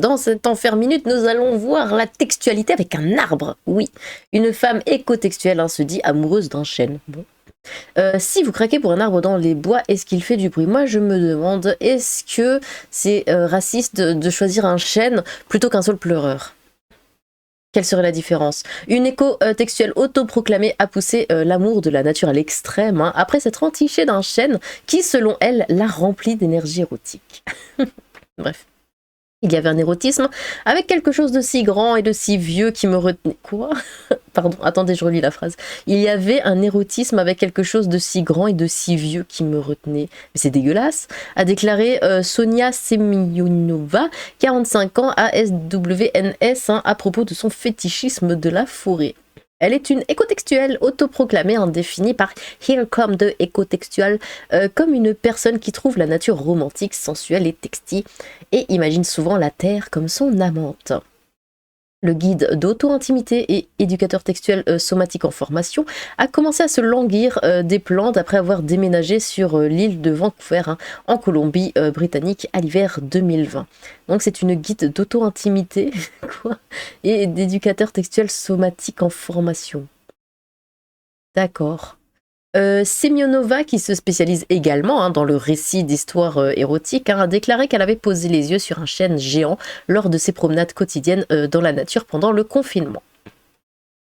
Dans cette enfer minute, nous allons voir la textualité avec un arbre. Oui, une femme écotextuelle se dit amoureuse d'un chêne. Bon. Si vous craquez pour un arbre dans les bois, est-ce qu'il fait du bruit? Moi, je me demande, est-ce que c'est raciste de choisir un chêne plutôt qu'un saule pleureur? Quelle serait la différence? Une éco-textuelle autoproclamée a poussé l'amour de la nature à l'extrême, après s'être entichée d'un chêne qui, selon elle, l'a rempli d'énergie érotique. Bref. Il y avait un érotisme avec quelque chose de si grand et de si vieux qui me retenait. Quoi? Pardon, attendez, je relis la phrase. Il y avait un érotisme avec quelque chose de si grand et de si vieux qui me retenait. Mais c'est dégueulasse, a déclaré Sonia Semyonova, 45 ans, à SWNS, à propos de son fétichisme de la forêt. Elle est une écotextuelle autoproclamée, définie par Here Come the Écotextual comme une personne qui trouve la nature romantique, sensuelle et textile et imagine souvent la terre comme son amante. Le guide d'auto-intimité et éducateur textuel somatique en formation a commencé à se languir des plantes après avoir déménagé sur l'île de Vancouver en Colombie-Britannique à l'hiver 2020. Donc c'est une guide d'auto-intimité et d'éducateur textuel somatique en formation. D'accord. Semyonova, qui se spécialise également dans le récit d'histoires érotiques, a déclaré qu'elle avait posé les yeux sur un chêne géant lors de ses promenades quotidiennes dans la nature pendant le confinement.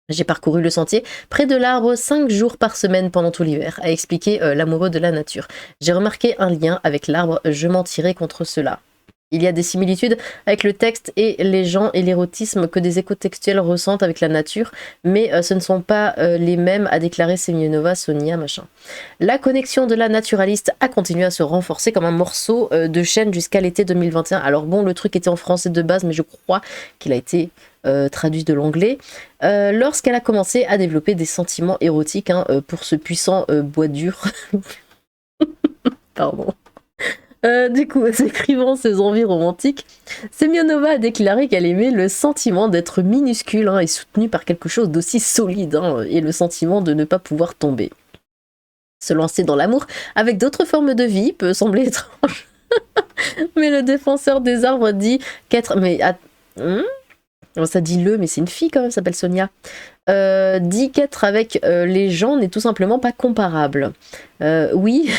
J'ai parcouru le sentier près de l'arbre 5 jours par semaine pendant tout l'hiver, a expliqué l'amoureux de la nature. J'ai remarqué un lien avec l'arbre, je m'en tirais contre cela. Il y a des similitudes avec le texte et les gens et l'érotisme que des écotextuels ressentent avec la nature, mais ce ne sont pas les mêmes, a déclaré Semyonova, Sonia, machin. La connexion de la naturaliste a continué à se renforcer comme un morceau de chêne jusqu'à l'été 2021. Alors bon, le truc était en français de base, mais je crois qu'il a été traduit de l'anglais, lorsqu'elle a commencé à développer des sentiments érotiques pour ce puissant bois dur. Pardon. Du coup, écrivant ses envies romantiques, Semyonova a déclaré qu'elle aimait le sentiment d'être minuscule et soutenue par quelque chose d'aussi solide et le sentiment de ne pas pouvoir tomber. Se lancer dans l'amour avec d'autres formes de vie peut sembler étrange. Mais le défenseur des arbres dit qu'être... Mais... ça dit le, mais c'est une fille quand même, s'appelle Sonia. Dit qu'être avec les gens n'est tout simplement pas comparable. Oui,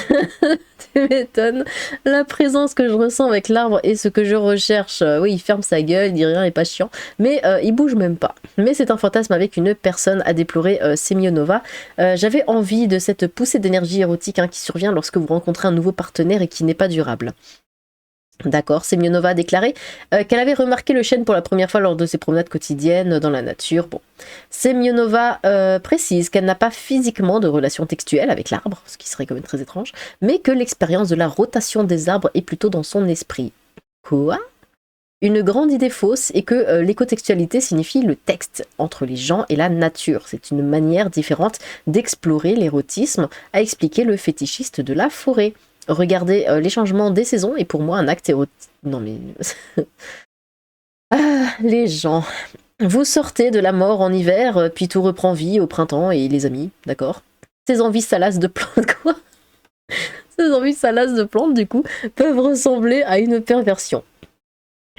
tu m'étonnes. La présence que je ressens avec l'arbre et ce que je recherche, oui, il ferme sa gueule, il dit rien, il est pas chiant, mais il bouge même pas. Mais c'est un fantasme avec une personne, a déploré Semyonova. J'avais envie de cette poussée d'énergie érotique qui survient lorsque vous rencontrez un nouveau partenaire et qui n'est pas durable. D'accord, Semyonova a déclaré qu'elle avait remarqué le chêne pour la première fois lors de ses promenades quotidiennes dans la nature. Bon. Semyonova précise qu'elle n'a pas physiquement de relation textuelle avec l'arbre, ce qui serait quand même très étrange, mais que l'expérience de la rotation des arbres est plutôt dans son esprit. Quoi? Une grande idée fausse est que l'écotextualité signifie le texte entre les gens et la nature. C'est une manière différente d'explorer l'érotisme, a expliqué le fétichiste de la forêt. Regarder les changements des saisons est pour moi un acte érotique. Non mais... les gens. Vous sortez de la mort en hiver, puis tout reprend vie au printemps et les amis, d'accord? Ces envies salaces de plantes, quoi? Ces envies salaces de plantes, du coup, peuvent ressembler à une perversion.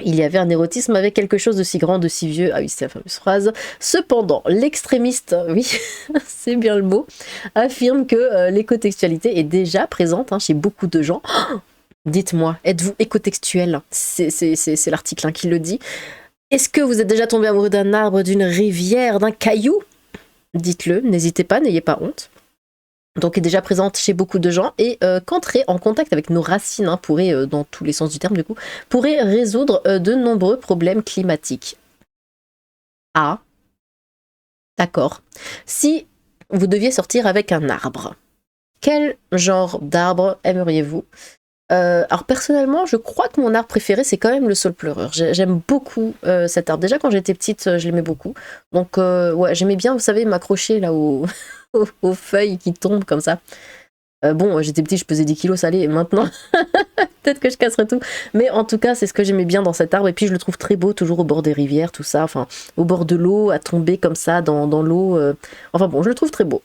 Il y avait un érotisme avec quelque chose de si grand, de si vieux. Ah oui, c'est la fameuse phrase. Cependant, l'extrémiste, oui, c'est bien le mot, affirme que l'écotextualité est déjà présente chez beaucoup de gens. Oh, dites-moi, êtes-vous écotextuel? C'est l'article qui le dit. Est-ce que vous êtes déjà tombé amoureux d'un arbre, d'une rivière, d'un caillou? Dites-le, n'hésitez pas, n'ayez pas honte. Donc est déjà présente chez beaucoup de gens et qu'entrer en contact avec nos racines pourrait, dans tous les sens du terme du coup, pourrait résoudre de nombreux problèmes climatiques. Ah, d'accord. Si vous deviez sortir avec un arbre, quel genre d'arbre aimeriez-vous? Alors personnellement, je crois que mon arbre préféré, c'est quand même le saule pleureur. J'aime beaucoup cet arbre. Déjà quand j'étais petite, je l'aimais beaucoup. Donc ouais, j'aimais bien, vous savez, m'accrocher là aux feuilles qui tombent comme ça. Bon, j'étais petite, je pesais 10 kilos, ça allait. Et maintenant, peut-être que je casserais tout. Mais en tout cas, c'est ce que j'aimais bien dans cet arbre. Et puis je le trouve très beau, toujours au bord des rivières, tout ça. Enfin, au bord de l'eau, à tomber comme ça dans l'eau. Enfin bon, je le trouve très beau.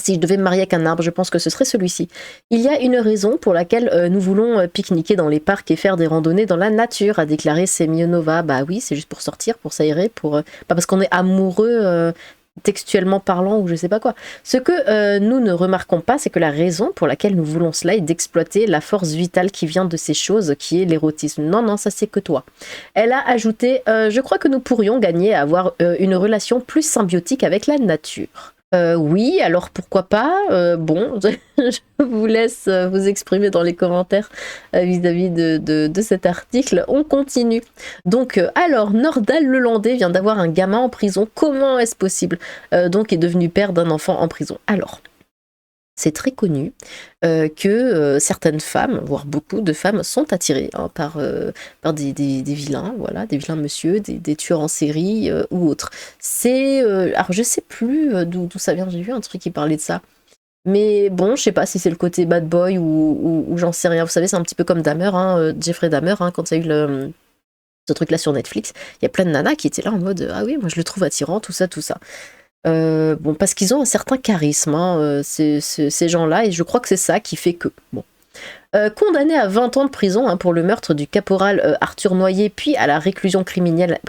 Si je devais me marier avec un arbre, je pense que ce serait celui-ci. Il y a une raison pour laquelle nous voulons pique-niquer dans les parcs et faire des randonnées dans la nature, a déclaré Semyonova. Bah oui, c'est juste pour sortir, pour s'aérer, pour pas parce qu'on est amoureux textuellement parlant ou je sais pas quoi. Ce que nous ne remarquons pas, c'est que la raison pour laquelle nous voulons cela est d'exploiter la force vitale qui vient de ces choses, qui est l'érotisme. Non, non, ça c'est que toi. Elle a ajouté, je crois que nous pourrions gagner à avoir une relation plus symbiotique avec la nature. Oui, alors pourquoi pas. Bon, je vous laisse vous exprimer dans les commentaires vis-à-vis de cet article. On continue. Donc, alors, Nordal Lelandais vient d'avoir un gamin en prison. Comment est-ce possible? Donc, est devenu père d'un enfant en prison. Alors, c'est très connu que certaines femmes, voire beaucoup de femmes, sont attirées par des vilains, voilà, des vilains monsieur, des tueurs en série ou autres. C'est, alors je sais plus d'où ça vient, j'ai vu un truc qui parlait de ça. Mais bon, je sais pas si c'est le côté bad boy ou j'en sais rien. Vous savez, c'est un petit peu comme Dahmer, hein, Jeffrey Dahmer, hein, quand il y a eu ce truc-là sur Netflix, il y a plein de nanas qui étaient là en mode ah oui, moi je le trouve attirant, tout ça, tout ça. Bon, parce qu'ils ont un certain charisme, hein, ces gens-là, et je crois que c'est ça qui fait que. Bon. Condamné à 20 ans de prison hein, pour le meurtre du caporal Arthur Noyer, puis à la réclusion criminelle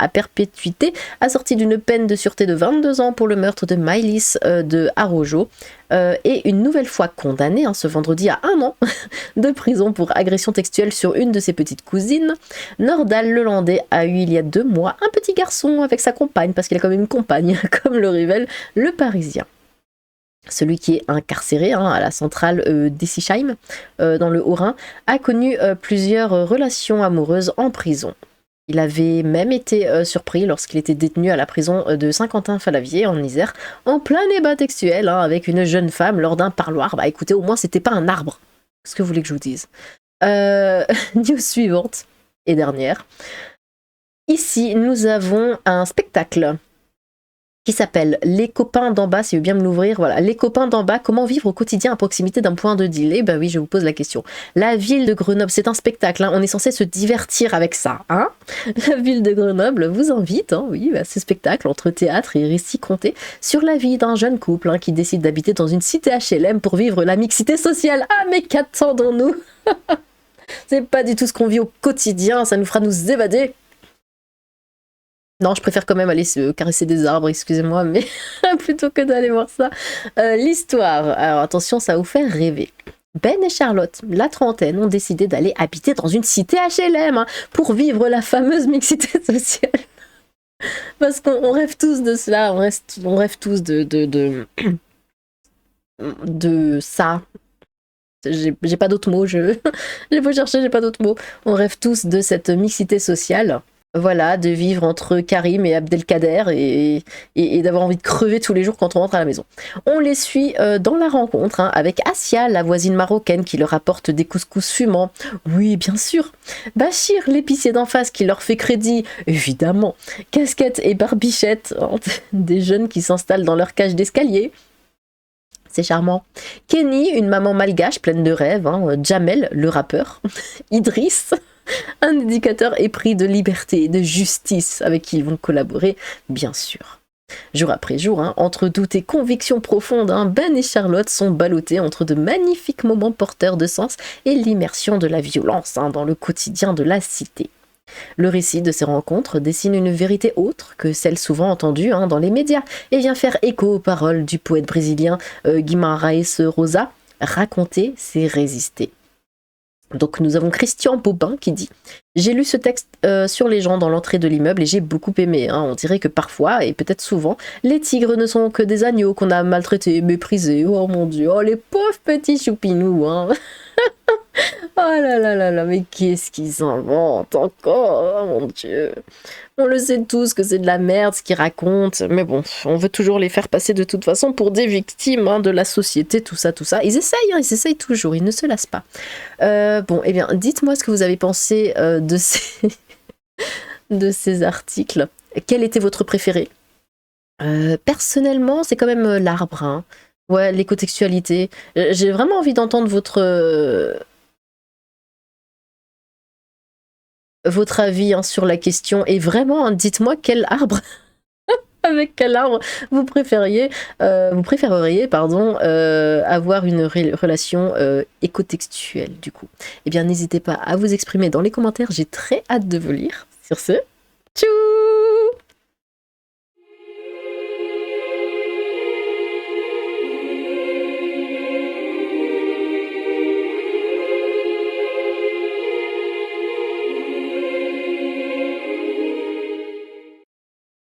à perpétuité, assorti d'une peine de sûreté de 22 ans pour le meurtre de Maëlys de Arrojo, et une nouvelle fois condamné hein, ce vendredi à 1 an de prison pour agression textuelle sur une de ses petites cousines. Nordal Lelandais a eu il y a 2 mois un petit garçon avec sa compagne, parce qu'il a quand même une compagne, comme le révèle le Parisien. Celui qui est incarcéré hein, à la centrale d'Essisheim, dans le Haut-Rhin, a connu plusieurs relations amoureuses en prison. Il avait même été surpris lorsqu'il était détenu à la prison de Saint-Quentin-Falavier en Isère, en plein débat textuel hein, avec une jeune femme lors d'un parloir. Bah écoutez, au moins c'était pas un arbre. Qu'est-ce que vous voulez que je vous dise? News suivante et dernière. Ici, nous avons un spectacle qui s'appelle Les copains d'en bas, si vous bien me l'ouvrir, voilà, Les copains d'en bas, comment vivre au quotidien à proximité d'un point de deal. Eh ben oui, je vous pose la question. La ville de Grenoble, c'est un spectacle, hein, on est censé se divertir avec ça, hein. La ville de Grenoble vous invite, hein, oui, à ce spectacle entre théâtre et récits contés sur la vie d'un jeune couple hein, qui décide d'habiter dans une cité HLM pour vivre la mixité sociale. Ah mais qu'attendons-nous? C'est pas du tout ce qu'on vit au quotidien, ça nous fera nous évader. Non, je préfère quand même aller se caresser des arbres, excusez-moi, mais plutôt que d'aller voir ça. L'histoire, alors attention, ça va vous faire rêver. Ben et Charlotte, la trentaine, ont décidé d'aller habiter dans une cité HLM hein, pour vivre la fameuse mixité sociale. Parce qu'on rêve tous de cela, on rêve tous de ça. J'ai pas d'autres mots, j'ai beau chercher, j'ai pas d'autres mots. On rêve tous de cette mixité sociale. Voilà, de vivre entre Karim et Abdelkader et d'avoir envie de crever tous les jours quand on rentre à la maison. On les suit dans la rencontre hein, avec Asia, la voisine marocaine qui leur apporte des couscous fumants. Oui, bien sûr. Bachir, l'épicier d'en face qui leur fait crédit. Évidemment. Casquette et barbichette, hein, des jeunes qui s'installent dans leur cage d'escalier. C'est charmant. Kenny, une maman malgache pleine de rêves. Hein. Jamel, le rappeur. Idriss, un éducateur épris de liberté et de justice avec qui ils vont collaborer, bien sûr. Jour après jour, hein, entre doute et conviction profonde, hein, Ben et Charlotte sont ballottés entre de magnifiques moments porteurs de sens et l'immersion de la violence hein, dans le quotidien de la cité. Le récit de ces rencontres dessine une vérité autre que celle souvent entendue hein, dans les médias et vient faire écho aux paroles du poète brésilien Guimarães Rosa, « Raconter, c'est résister ». Donc nous avons Christian Bobin qui dit « J'ai lu ce texte sur les gens dans l'entrée de l'immeuble et j'ai beaucoup aimé. Hein. On dirait que parfois, et peut-être souvent, les tigres ne sont que des agneaux qu'on a maltraités, méprisés. Oh mon Dieu, oh les pauvres petits choupinous. Hein. Oh là là là là, mais qu'est-ce qu'ils inventent encore, oh mon Dieu. On le sait tous que c'est de la merde ce qu'ils racontent, mais bon, on veut toujours les faire passer de toute façon pour des victimes hein, de la société, tout ça, tout ça. Ils essayent toujours, ils ne se lassent pas. Bon, eh bien, dites-moi ce que vous avez pensé de ces articles. Quel était votre préféré? Personnellement, c'est quand même l'arbre. Hein. Ouais, l'écotextualité. J'ai vraiment envie d'entendre votre avis hein, sur la question. Et vraiment, hein, dites-moi quel arbre Avec quel arbre vous préféreriez pardon, avoir une relation écotextuelle du coup. Eh bien n'hésitez pas à vous exprimer dans les commentaires, j'ai très hâte de vous lire. Sur ce, tchou!